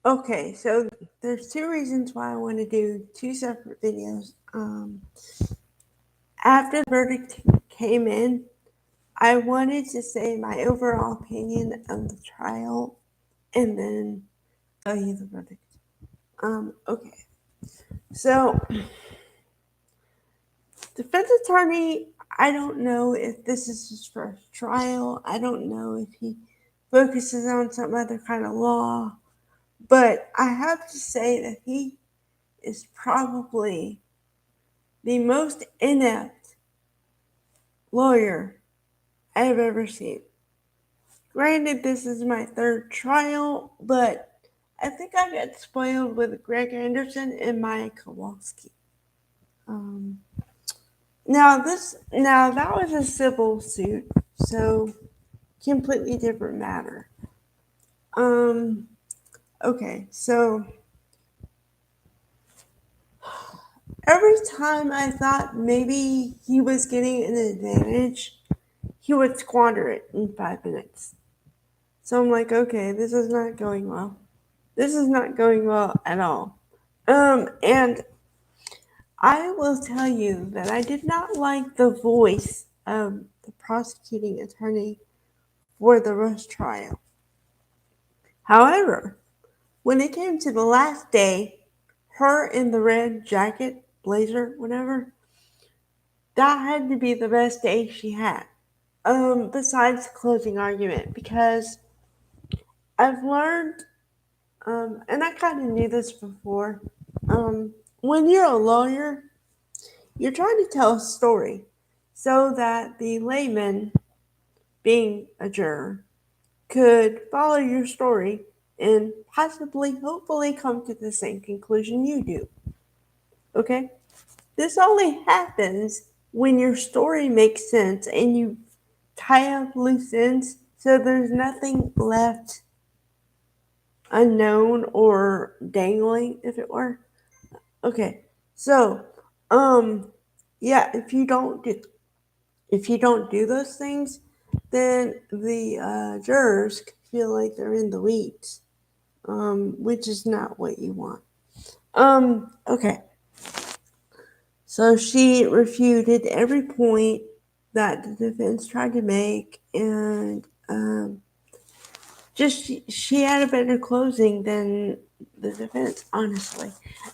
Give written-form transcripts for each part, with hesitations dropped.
Okay, so there's two reasons why I want to do two separate videos. After the verdict came in, I wanted to say my overall opinion of the trial and then tell you the verdict. Okay. So, defense attorney, I don't know if this is his first trial. I don't know if he focuses on some other kind of law. But I have to say that he is probably the most inept lawyer I have ever seen. Granted, this is my third trial, but I think I got spoiled with Greg Anderson and Maya Kowalski. Um, now that was a civil suit, so completely different matter. Um, okay, so every time I thought maybe he was getting an advantage, he would squander it in 5 minutes. So I'm like, okay, this is not going well. This is not going well at all. And I will tell you that I did not like the voice of the prosecuting attorney for the Rush trial. However, when it came to the last day, her in the red jacket, blazer, whatever, that had to be the best day she had. Besides the closing argument, because I've learned, and I kind of knew this before, when you're a lawyer, you're trying to tell a story so that the layman, being a juror, could follow your story and possibly, hopefully, come to the same conclusion you do. Okay? This only happens when your story makes sense and you tie up loose ends so there's nothing left unknown or dangling, if it were. Okay, so, um, yeah, if you don't do those things, then the jurors feel like they're in the weeds, which is not what you want. Okay. So she refuted every point that the defense tried to make, and just she had a better closing than the defense, honestly.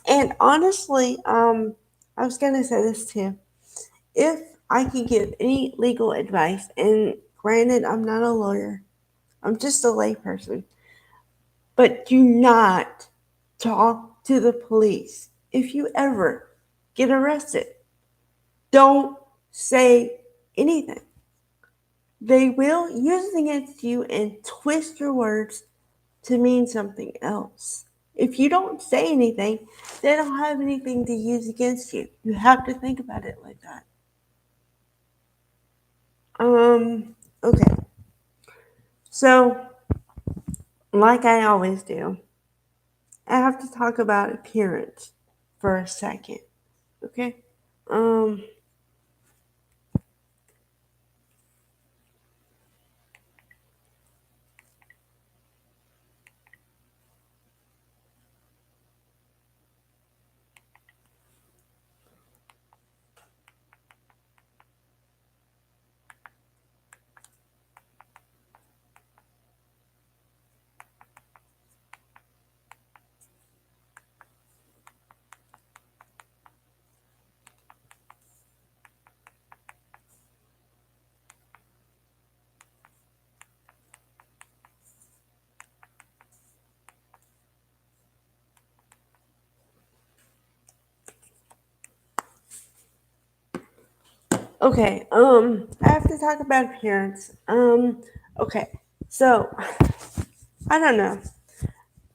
And honestly, I was gonna say this too. If I could give any legal advice, and granted, I'm not a lawyer, I'm just a layperson, but do not talk to the police. If you ever get arrested, don't say anything. They will use it against you and twist your words to mean something else. If you don't say anything, they don't have anything to use against you. You have to think about it like that. Okay. So, like I always do, I have to talk about appearance for a second. Okay? Um, okay. I have to talk about appearance. Okay. So, I don't know.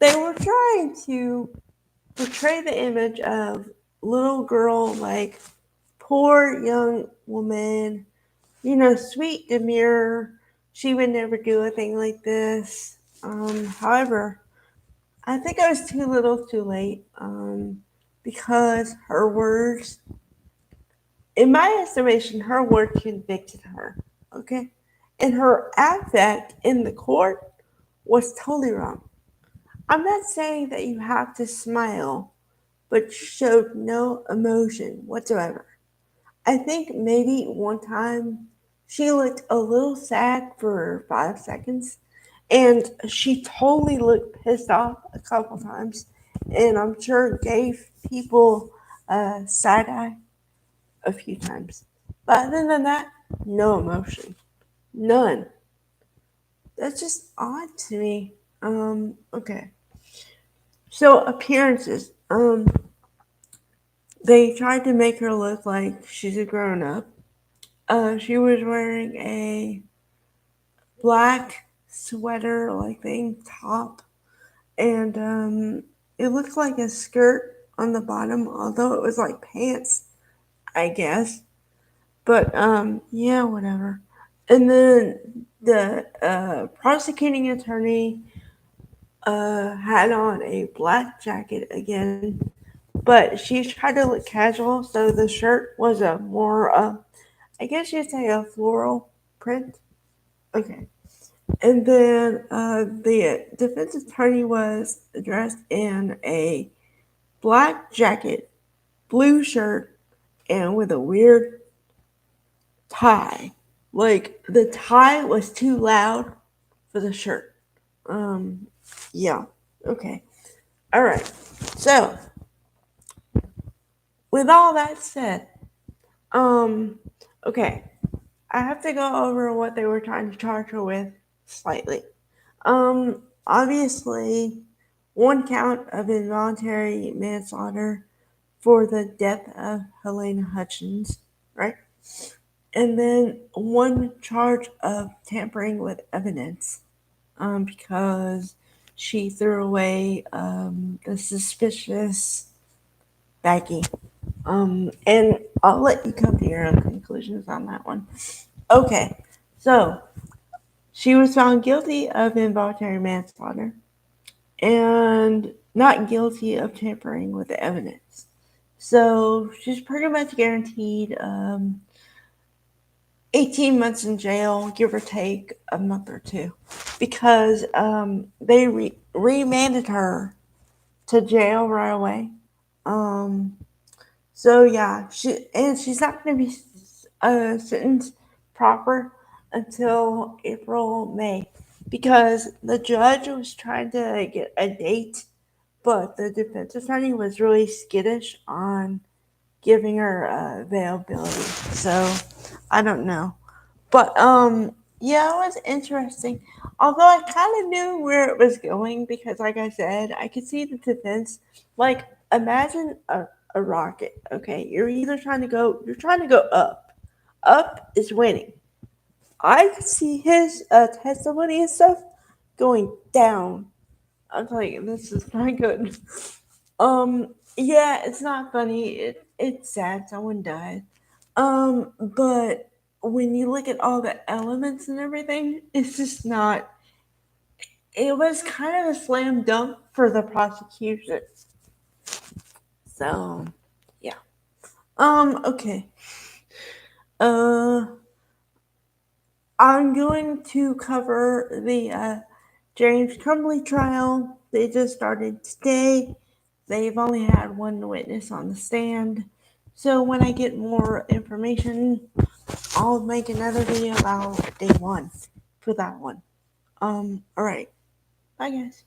They were trying to portray the image of little girl, like poor young woman, sweet, demure. She would never do a thing like this. However, I think I was too little too late, because her words, in my estimation, her words convicted her, okay? And her affect in the court was totally wrong. I'm not saying that you have to smile, but showed no emotion whatsoever. I think maybe one time she looked a little sad for 5 seconds, and she totally looked pissed off a couple times, and I'm sure gave people side eye a few times. But other than that, no emotion, none. That's just odd to me. Okay. So appearances. They tried to make her look like she's a grown up. She was wearing a black sweater like thing top, and it looked like a skirt on the bottom, although it was like pants, I guess. But yeah, whatever. And then the prosecuting attorney had on a black jacket again, but she tried to look casual, so the shirt was a more, I guess you'd say a floral print. Okay. And then the defense attorney was dressed in a black jacket, blue shirt, and with a weird tie. Like the tie was too loud for the shirt. Um, yeah. Okay. All right. So with all that said, um, okay, I have to go over what they were trying to charge her with slightly. Obviously, one count of involuntary manslaughter for the death of Helena Hutchins, right? And then one charge of tampering with evidence, because she threw away the suspicious baggie. And I'll let you come to your own conclusions on that one. Okay, so she was found guilty of involuntary manslaughter and not guilty of tampering with the evidence. So she's pretty much guaranteed 18 months in jail, give or take a month or two, because they remanded her to jail right away. Um, so yeah, she's not going to be sentenced proper until April, May, because the judge was trying to get a date, but the defense attorney was really skittish on giving her availability. So I don't know, but yeah, it was interesting. Although I kind of knew where it was going because, like I said, I could see the defense. Like, imagine a rocket. Okay, you're trying to go up. Up is winning. I could see his testimony and stuff going down. I'm like, this is not good. Yeah, it's not funny. It's sad. Someone died. But when you look at all the elements and everything, it's just not. It was kind of a slam dunk for the prosecution. So, yeah. Okay. Uh, I'm going to cover the James Crumbly trial. They just started today. They've only had one witness on the stand. So when I get more information, I'll make another video about day one for that one. Alright. Bye guys.